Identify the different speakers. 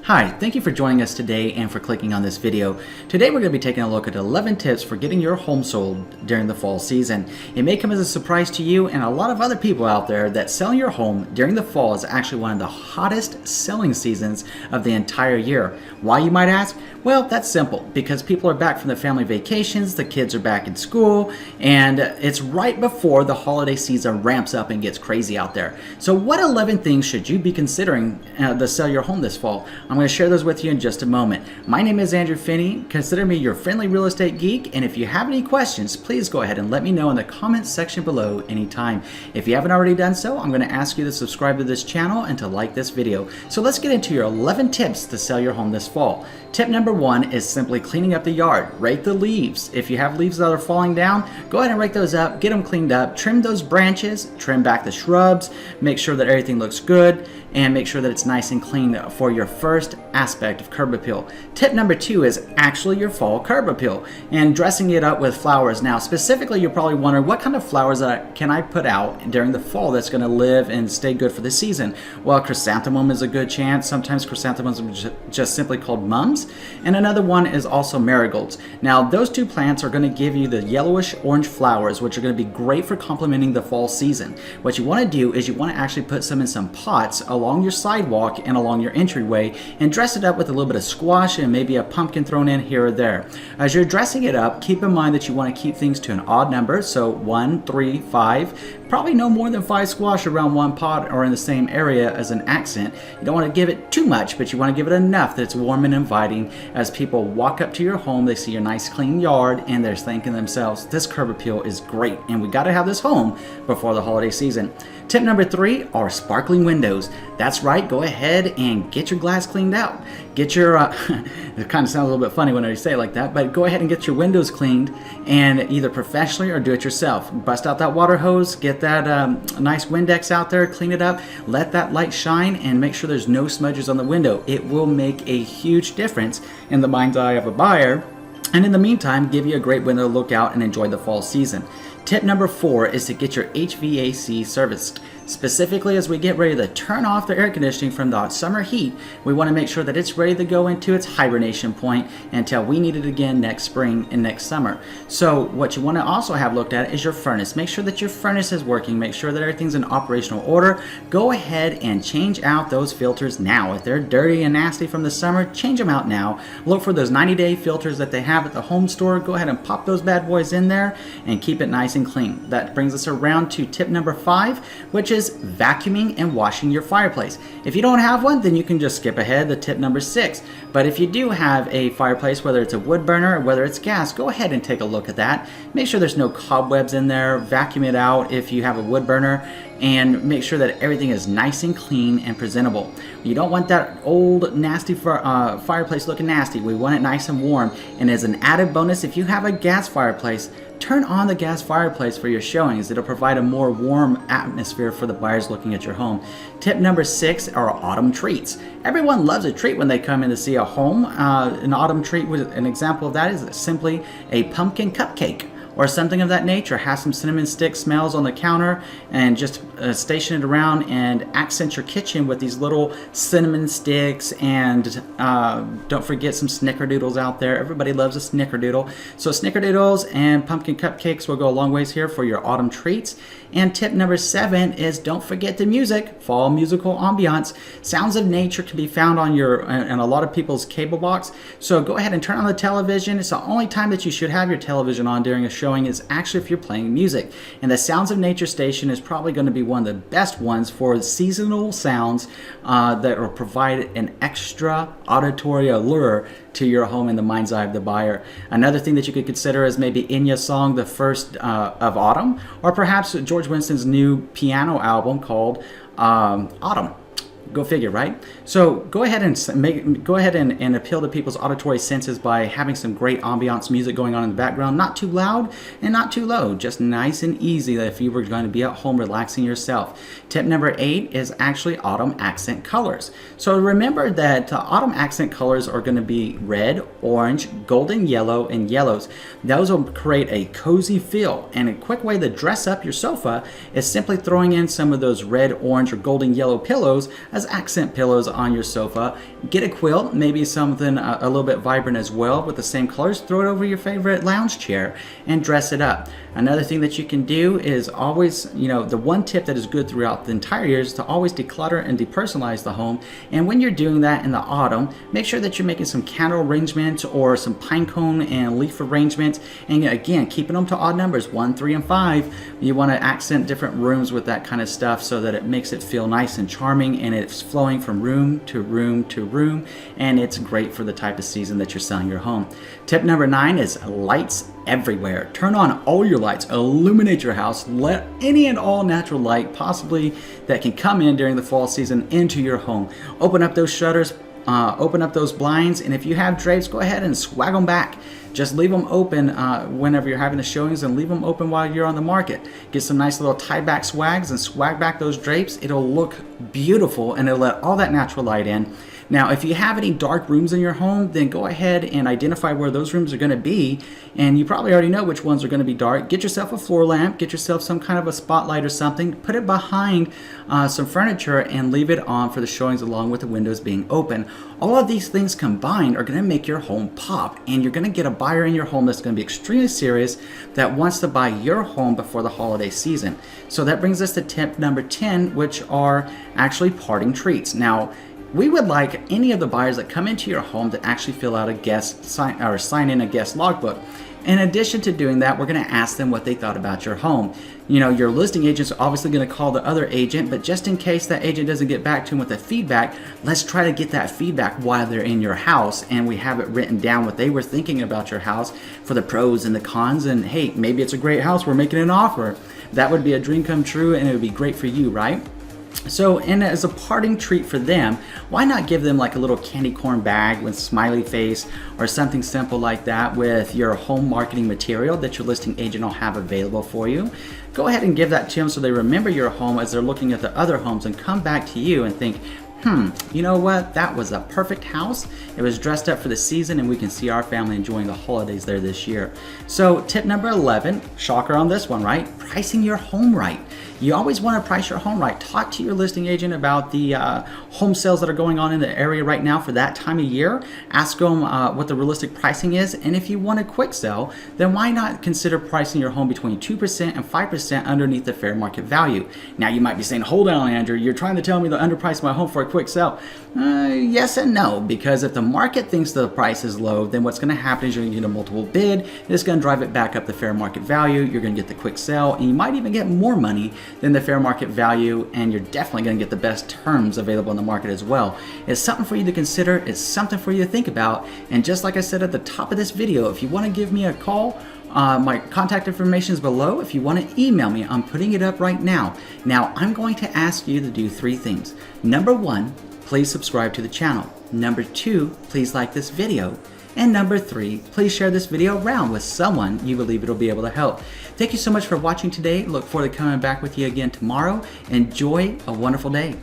Speaker 1: Hi, thank you for joining us today and for clicking on this video. Today we're going to be taking a look at 11 tips for getting your home sold during the fall season. It may come as a surprise to you and a lot of other people out there that selling your home during the fall is actually one of the hottest selling seasons of the entire year. Why, you might ask? Well, that's simple, because people are back from the family vacations, the kids are back in school, and it's right before the holiday season ramps up and gets crazy out there. So what 11 things should you be considering to sell your home this fall? I'm going to share those with you in just a moment. My name is Andrew Finney. Consider me your friendly real estate geek, and if you have any questions, please go ahead and let me know in the comments section below anytime. If you haven't already done so, I'm going to ask you to subscribe to this channel and to like this video. So let's get into your 11 tips to sell your home this fall. Tip number 1 is simply cleaning up the yard. Rake the leaves. If you have leaves that are falling down, go ahead and rake those up, get them cleaned up, trim those branches, trim back the shrubs, make sure that everything looks good, and make sure that it's nice and clean for your first aspect of curb appeal. Tip number 2 is actually your fall curb appeal and dressing it up with flowers. Now, specifically, you're probably wondering, what kind of flowers can I put out during the fall that's going to live and stay good for the season? Well, chrysanthemum is a good chance. Sometimes chrysanthemums are just simply called mums. And another one is also marigolds. Now, those two plants are going to give you the yellowish orange flowers, which are going to be great for complementing the fall season. What you want to do is you want to actually put some in some pots along your sidewalk and along your entryway and dress it up with a little bit of squash and maybe a pumpkin thrown in here or there. As you're dressing it up, keep in mind that you want to keep things to an odd number, so 1, 3, 5. Probably no more than 5 squash around one pot or in the same area as an accent. You don't want to give it too much, but you want to give it enough that it's warm and inviting. As people walk up to your home, they see your nice clean yard and they're thinking to themselves, this curb appeal is great and we got to have this home before the holiday season. Tip number 3 are sparkling windows. That's right, go ahead and get your glass cleaned out. Get your, it kind of sounds a little bit funny when I say it like that, but go ahead and get your windows cleaned, and either professionally or do it yourself. Bust out that water hose, get that nice Windex out there, clean it up, let that light shine, and make sure there's no smudges on the window. It will make a huge difference in the mind's eye of a buyer, and in the meantime, give you a great window to look out and enjoy the fall season. Tip number 4 is to get your HVAC serviced. Specifically, as we get ready to turn off the air conditioning from the summer heat, we want to make sure that it's ready to go into its hibernation point until we need it again next spring and next summer. So what you want to also have looked at is your furnace. Make sure that your furnace is working. Make sure that everything's in operational order. Go ahead and change out those filters now. If they're dirty and nasty from the summer, change them out now. Look for those 90-day filters that they have at the home store. Go ahead and pop those bad boys in there and keep it nice and clean. That brings us around to tip number 5, which is vacuuming and washing your fireplace. If you don't have one, then you can just skip ahead to tip number 6. But if you do have a fireplace, whether it's a wood burner or whether it's gas, go ahead and take a look at that. Make sure there's no cobwebs in there. Vacuum it out if you have a wood burner, and make sure that everything is nice and clean and presentable. You don't want that old nasty fireplace looking nasty. We want it nice and warm. And as an added bonus, if you have a gas fireplace, turn on the gas fireplace for your showings. It'll provide a more warm atmosphere for the buyers looking at your home. Tip number 6 are autumn treats. Everyone loves a treat when they come in to see a home. An autumn treat, an example of that is simply a pumpkin cupcake or something of that nature. Have some cinnamon stick smells on the counter and just station it around and accent your kitchen with these little cinnamon sticks, and don't forget some snickerdoodles out there. Everybody loves a snickerdoodle. So snickerdoodles and pumpkin cupcakes will go a long ways here for your autumn treats. And tip number 7 is don't forget the music, fall musical ambiance. Sounds of nature can be found on in a lot of people's cable box. So go ahead and turn on the television. It's the only time that you should have your television on during a showing is actually if you're playing music. And the Sounds of Nature station is probably going to be one of the best ones for seasonal sounds that will provide an extra auditory allure to your home in the mind's eye of the buyer. Another thing that you could consider is maybe Enya's song, The First of Autumn, or perhaps George Winston's new piano album called Autumn. Go figure, right? So go ahead and appeal to people's auditory senses by having some great ambiance music going on in the background. Not too loud and not too low. Just nice and easy if you were going to be at home relaxing yourself. Tip number 8 is actually autumn accent colors. So remember that autumn accent colors are going to be red, orange, golden yellow, and yellows. Those will create a cozy feel. And a quick way to dress up your sofa is simply throwing in some of those red, orange, or golden yellow pillows as as accent pillows on your sofa. Get a quilt, maybe something a little bit vibrant as well with the same colors. Throw it over your favorite lounge chair and dress it up. Another thing that you can do is always, the one tip that is good throughout the entire year is to always declutter and depersonalize the home. And when you're doing that in the autumn, make sure that you're making some candle arrangements or some pine cone and leaf arrangements. And again, keeping them to odd numbers, 1, 3, and 5. You want to accent different rooms with that kind of stuff so that it makes it feel nice and charming, and it's flowing from room to room to room, and it's great for the type of season that you're selling your home. Tip number 9 is lights everywhere. Turn on all your lights, illuminate your house, let any and all natural light possibly that can come in during the fall season into your home. Open up those shutters, open up those blinds, and if you have drapes, go ahead and swag them back. Just leave them open whenever you're having the showings, and leave them open while you're on the market. Get some nice little tie back swags and swag back those drapes. It'll look beautiful, and it'll let all that natural light in. Now, if you have any dark rooms in your home, then go ahead and identify where those rooms are going to be. And you probably already know which ones are going to be dark. Get yourself a floor lamp, get yourself some kind of a spotlight or something, put it behind some furniture and leave it on for the showings along with the windows being open. All of these things combined are going to make your home pop, and you're going to get a buyer in your home that's going to be extremely serious that wants to buy your home before the holiday season. So that brings us to tip number 10, which are actually parting treats. Now, we would like any of the buyers that come into your home to actually fill out a guest sign in a guest logbook. In addition to doing that, we're going to ask them what they thought about your home. Your listing agent's obviously going to call the other agent, but just in case that agent doesn't get back to him with the feedback, let's try to get that feedback while they're in your house, and we have it written down what they were thinking about your house for the pros and the cons, and hey, maybe it's a great house, we're making an offer. That would be a dream come true, and it would be great for you, right? So, and as a parting treat for them, why not give them like a little candy corn bag with smiley face or something simple like that with your home marketing material that your listing agent will have available for you. Go ahead and give that to them so they remember your home as they're looking at the other homes and come back to you and think, you know what? That was a perfect house. It was dressed up for the season, and we can see our family enjoying the holidays there this year. So tip number 11, shocker on this one, right? Pricing your home right. You always want to price your home right. Talk to your listing agent about the home sales that are going on in the area right now for that time of year. Ask them what the realistic pricing is. And if you want a quick sell, then why not consider pricing your home between 2% and 5% underneath the fair market value? Now you might be saying, hold on, Andrew, you're trying to tell me to underprice my home for a quick sell. Yes and no, because if the market thinks the price is low, then what's going to happen is you're going to get a multiple bid, and it's going to drive it back up the fair market value. You're going to get the quick sell, and you might even get more money than the fair market value, and you're definitely going to get the best terms available in the market as well. It's something for you to consider. It's something for you to think about. And just like I said at the top of this video, if you want to give me a call, my contact information is below. If you want to email me, I'm putting it up right now. Now, I'm going to ask you to do 3 things. Number 1, please subscribe to the channel. Number 2, please like this video. And number 3, please share this video around with someone you believe it'll be able to help. Thank you so much for watching today. Look forward to coming back with you again tomorrow. Enjoy a wonderful day.